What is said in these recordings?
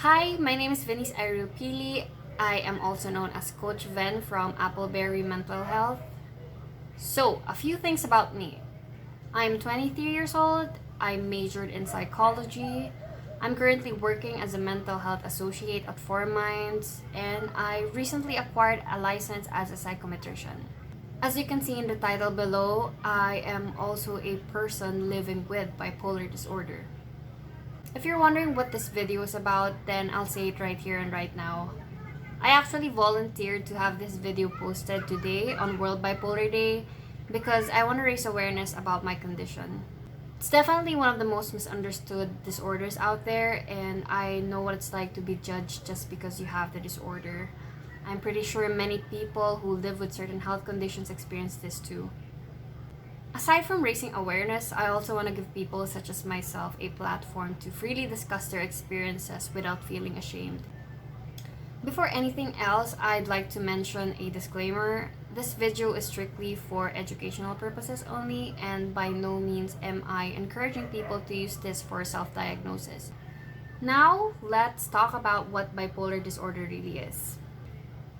Hi, my name is Venice Pili. I am also known as Coach Ven from Appleberry Mental Health. So, a few things about me. I'm 23 years old. I majored in psychology. I'm currently working as a mental health associate at Four Minds, and I recently acquired a license as a psychometrician. As you can see in the title below, I am also a person living with bipolar disorder. If you're wondering what this video is about, then I'll say it right here and right now. I actually volunteered to have this video posted today on World Bipolar Day because I want to raise awareness about my condition. It's definitely one of the most misunderstood disorders out there, and I know what it's like to be judged just because you have the disorder. I'm pretty sure many people who live with certain health conditions experience this too. Aside from raising awareness, I also want to give people such as myself a platform to freely discuss their experiences without feeling ashamed. Before anything else, I'd like to mention a disclaimer. This video is strictly for educational purposes only, and by no means am I encouraging people to use this for self-diagnosis. Now, let's talk about what bipolar disorder really is.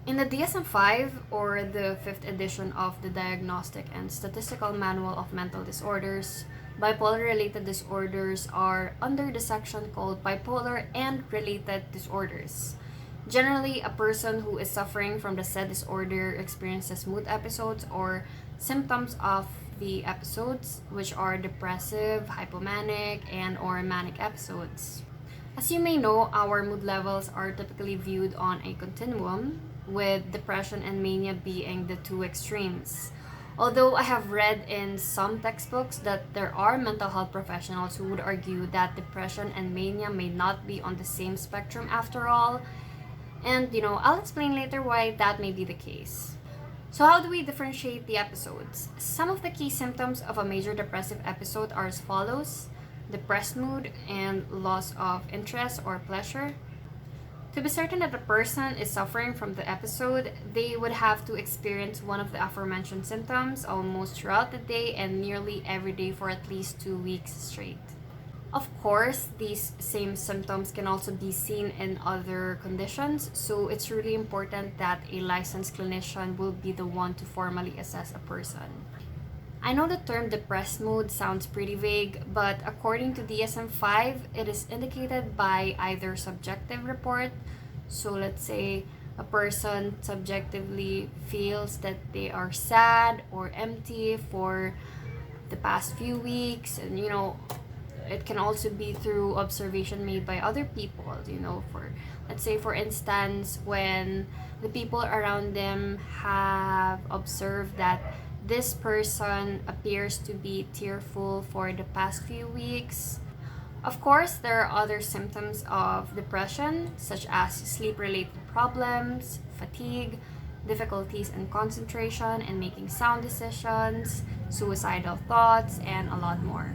In the DSM-5, or the 5th edition of the Diagnostic and Statistical Manual of Mental Disorders, bipolar-related disorders are under the section called bipolar and related disorders. Generally, a person who is suffering from the said disorder experiences mood episodes or symptoms of the episodes, which are depressive, hypomanic, and or manic episodes. As you may know, our mood levels are typically viewed on a continuum, with depression and mania being the two extremes. Although I have read in some textbooks that there are mental health professionals who would argue that depression and mania may not be on the same spectrum after all, and I'll explain later why that may be the case. So how do we differentiate the episodes? Some of the key symptoms of a major depressive episode are as follows: depressed mood and loss of interest or pleasure. To be certain that the person is suffering from the episode, they would have to experience one of the aforementioned symptoms almost throughout the day and nearly every day for at least 2 weeks straight. Of course, these same symptoms can also be seen in other conditions, so it's really important that a licensed clinician will be the one to formally assess a person. I know the term depressed mood sounds pretty vague, but according to DSM-5, it is indicated by either subjective report, so let's say a person subjectively feels that they are sad or empty for the past few weeks, and it can also be through observation made by other people, for let's say for instance when the people around them have observed that this person appears to be tearful for the past few weeks. Of course, there are other symptoms of depression, such as sleep-related problems, fatigue, difficulties in concentration and making sound decisions, suicidal thoughts, and a lot more.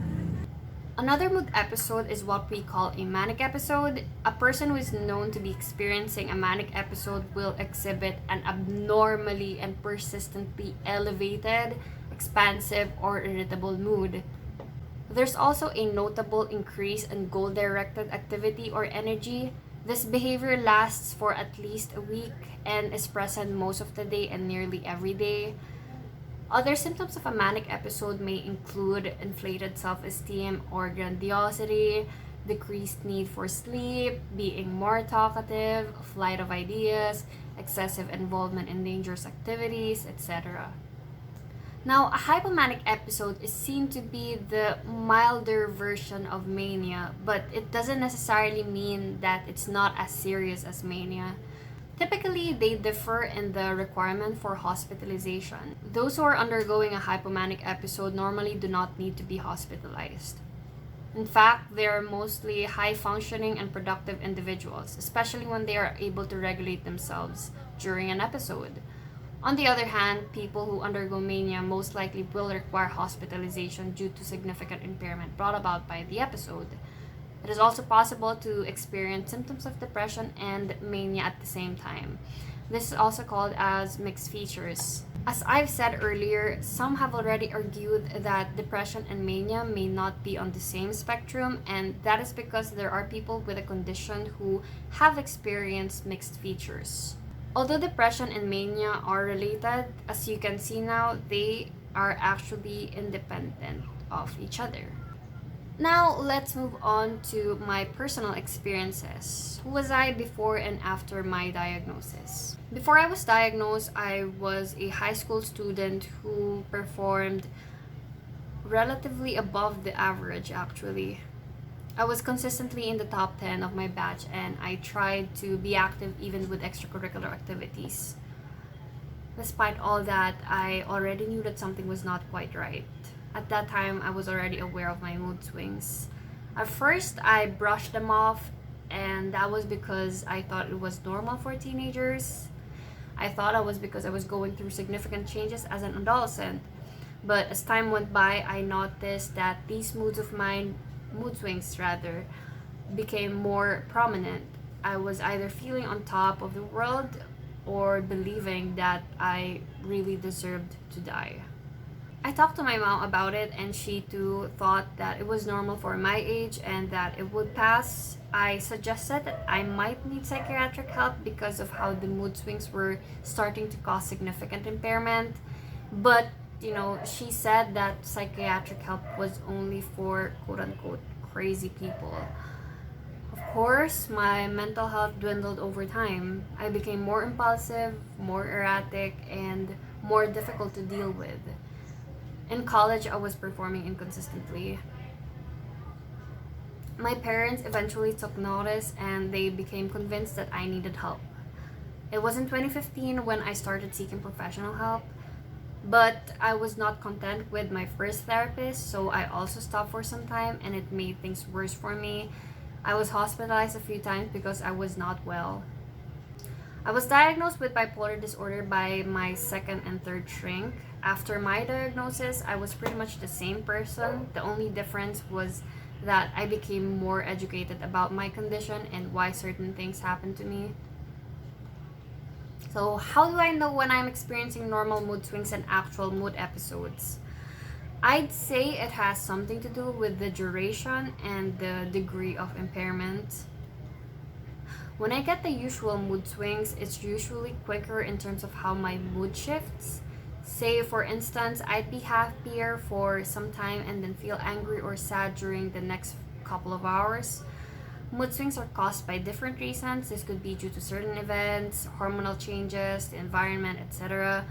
Another mood episode is what we call a manic episode. A person who is known to be experiencing a manic episode will exhibit an abnormally and persistently elevated, expansive, or irritable mood. There's also a notable increase in goal-directed activity or energy. This behavior lasts for at least a week and is present most of the day and nearly every day. Other symptoms of a manic episode may include inflated self-esteem or grandiosity, decreased need for sleep, being more talkative, flight of ideas, excessive involvement in dangerous activities, etc. Now, a hypomanic episode is seen to be the milder version of mania, but it doesn't necessarily mean that it's not as serious as mania. Typically, they differ in the requirement for hospitalization. Those who are undergoing a hypomanic episode normally do not need to be hospitalized. In fact, they are mostly high-functioning and productive individuals, especially when they are able to regulate themselves during an episode. On the other hand, people who undergo mania most likely will require hospitalization due to significant impairment brought about by the episode. It is also possible to experience symptoms of depression and mania at the same time. This is also called as mixed features. As I've said earlier, some have already argued that depression and mania may not be on the same spectrum, and that is because there are people with a condition who have experienced mixed features. Although depression and mania are related, as you can see now, they are actually independent of each other. Now, let's move on to my personal experiences. Who was I before and after my diagnosis? Before I was diagnosed, I was a high school student who performed relatively above the average, actually. I was consistently in the top 10 of my batch, and I tried to be active even with extracurricular activities. Despite all that, I already knew that something was not quite right. At that time, I was already aware of my mood swings. At first, I brushed them off, and that was because I thought it was normal for teenagers. I thought it was because I was going through significant changes as an adolescent. But as time went by, I noticed that these mood swings rather, became more prominent. I was either feeling on top of the world or believing that I really deserved to die. I talked to my mom about it, and she too thought that it was normal for my age and that it would pass. I suggested that I might need psychiatric help because of how the mood swings were starting to cause significant impairment. But, she said that psychiatric help was only for quote unquote crazy people. Of course, my mental health dwindled over time. I became more impulsive, more erratic, and more difficult to deal with. In college, I was performing inconsistently. My parents eventually took notice and they became convinced that I needed help. It was in 2015 when I started seeking professional help, but I was not content with my first therapist, so I also stopped for some time, and it made things worse for me. I was hospitalized a few times because I was not well. I was diagnosed with bipolar disorder by my second and third shrink. After my diagnosis, I was pretty much the same person. The only difference was that I became more educated about my condition and why certain things happened to me. So, how do I know when I'm experiencing normal mood swings and actual mood episodes? I'd say it has something to do with the duration and the degree of impairment. When I get the usual mood swings, it's usually quicker in terms of how my mood shifts. Say, for instance, I'd be happier for some time and then feel angry or sad during the next couple of hours. Mood swings are caused by different reasons. This could be due to certain events, hormonal changes, the environment, etc.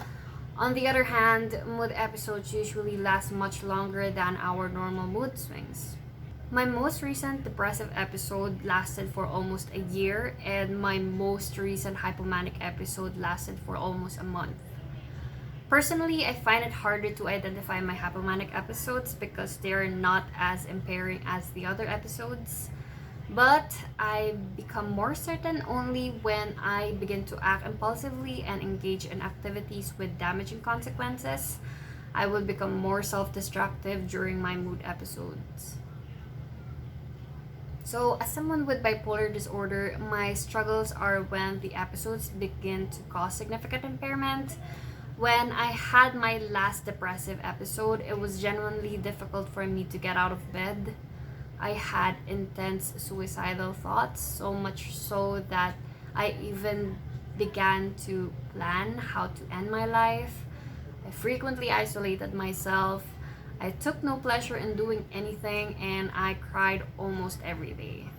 On the other hand, mood episodes usually last much longer than our normal mood swings. My most recent depressive episode lasted for almost a year, and my most recent hypomanic episode lasted for almost a month. Personally, I find it harder to identify my hypomanic episodes because they are not as impairing as the other episodes. But I become more certain only when I begin to act impulsively and engage in activities with damaging consequences. I will become more self-destructive during my mood episodes. So, as someone with bipolar disorder, my struggles are when the episodes begin to cause significant impairment. When I had my last depressive episode, it was genuinely difficult for me to get out of bed. I had intense suicidal thoughts, so much so that I even began to plan how to end my life. I frequently isolated myself. I took no pleasure in doing anything, and I cried almost every day.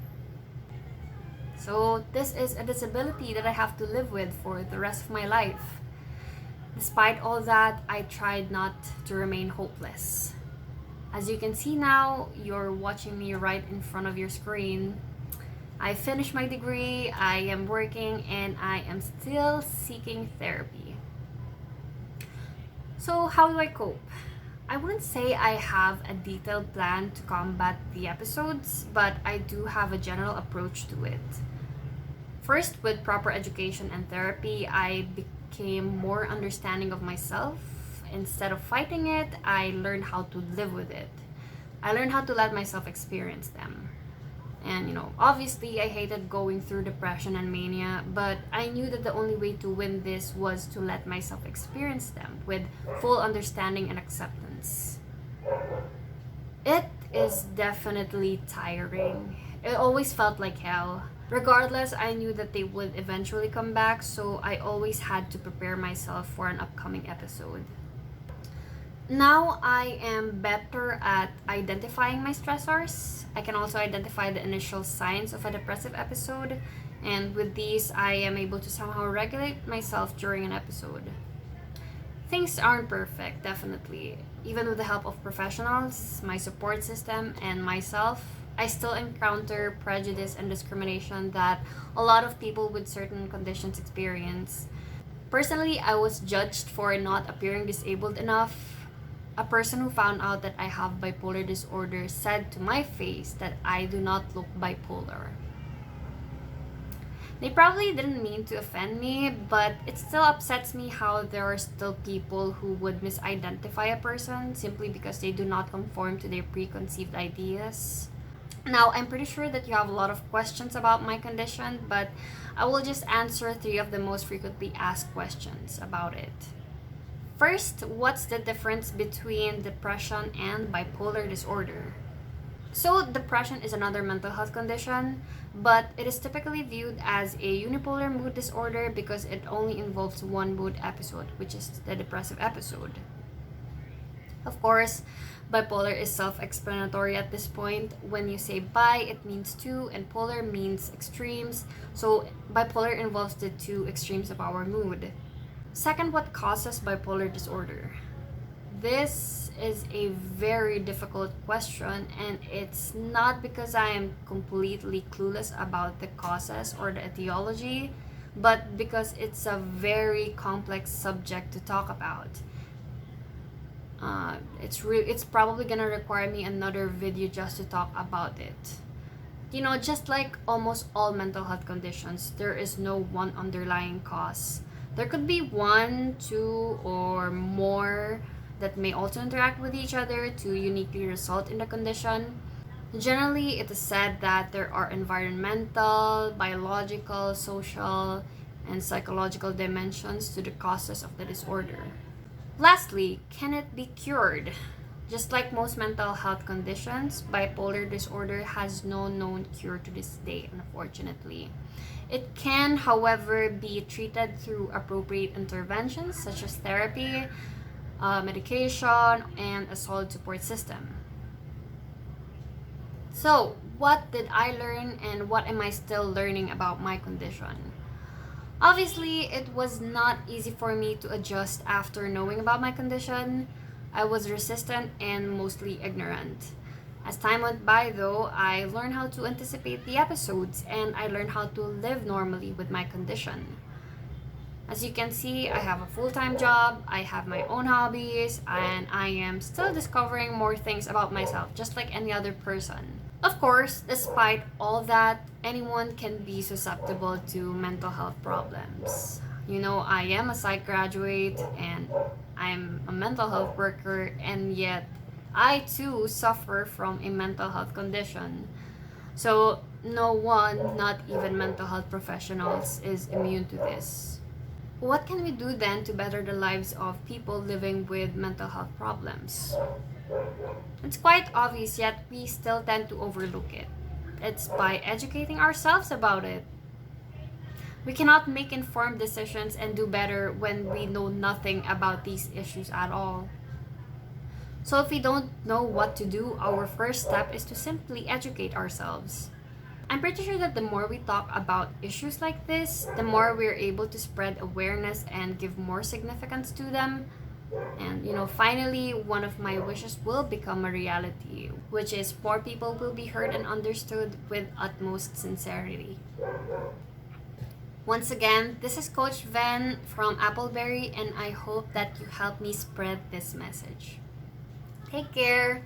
So, this is a disability that I have to live with for the rest of my life. Despite all that, I tried not to remain hopeless. As you can see now, you're watching me right in front of your screen. I finished my degree, I am working, and I am still seeking therapy. So, how do I cope? I wouldn't say I have a detailed plan to combat the episodes, but I do have a general approach to it. First, with proper education and therapy, I became more understanding of myself. Instead of fighting it, I learned how to live with it. I learned how to let myself experience them. And obviously I hated going through depression and mania, but I knew that the only way to win this was to let myself experience them with full understanding and acceptance. It is definitely tiring. It always felt like hell. Regardless, I knew that they would eventually come back, so I always had to prepare myself for an upcoming episode. Now I am better at identifying my stressors. I can also identify the initial signs of a depressive episode, and with these, I am able to somehow regulate myself during an episode. Things aren't perfect, definitely. Even with the help of professionals, my support system, and myself, I still encounter prejudice and discrimination that a lot of people with certain conditions experience. Personally, I was judged for not appearing disabled enough. A person who found out that I have bipolar disorder said to my face that I do not look bipolar. They probably didn't mean to offend me, but it still upsets me how there are still people who would misidentify a person simply because they do not conform to their preconceived ideas. Now, I'm pretty sure that you have a lot of questions about my condition, but I will just answer 3 of the most frequently asked questions about it. First, what's the difference between depression and bipolar disorder? So, depression is another mental health condition, but it is typically viewed as a unipolar mood disorder because it only involves one mood episode, which is the depressive episode. Of course, bipolar is self-explanatory at this point. When you say bi, it means two, and polar means extremes. So, bipolar involves the 2 extremes of our mood. Second, what causes bipolar disorder? This is a very difficult question, and it's not because I am completely clueless about the causes or the etiology, but because it's a very complex subject to talk about. It's probably gonna require me another video just to talk about it. Just like almost all mental health conditions, there is no one underlying cause. There could be 1, 2, or more that may also interact with each other to uniquely result in the condition. Generally, it is said that there are environmental, biological, social, and psychological dimensions to the causes of the disorder. Lastly, can it be cured? Just like most mental health conditions, bipolar disorder has no known cure to this day, unfortunately. It can, however, be treated through appropriate interventions such as therapy, medication, and a solid support system. So, what did I learn and what am I still learning about my condition? Obviously, it was not easy for me to adjust after knowing about my condition. I was resistant and mostly ignorant. As time went by, though, I learned how to anticipate the episodes and I learned how to live normally with my condition. As you can see, I have a full-time job, I have my own hobbies, and I am still discovering more things about myself, just like any other person. Of course, despite all that, anyone can be susceptible to mental health problems. I am a psych graduate and I'm a mental health worker, and yet I too suffer from a mental health condition. So, no one, not even mental health professionals, is immune to this. What can we do then to better the lives of people living with mental health problems? It's quite obvious, yet we still tend to overlook it. It's by educating ourselves about it. We cannot make informed decisions and do better when we know nothing about these issues at all. So if we don't know what to do, our first step is to simply educate ourselves. I'm pretty sure that the more we talk about issues like this, the more we're able to spread awareness and give more significance to them. And finally, one of my wishes will become a reality, which is more people will be heard and understood with utmost sincerity. Once again, this is Coach Ven from Appleberry, and I hope that you help me spread this message. Take care.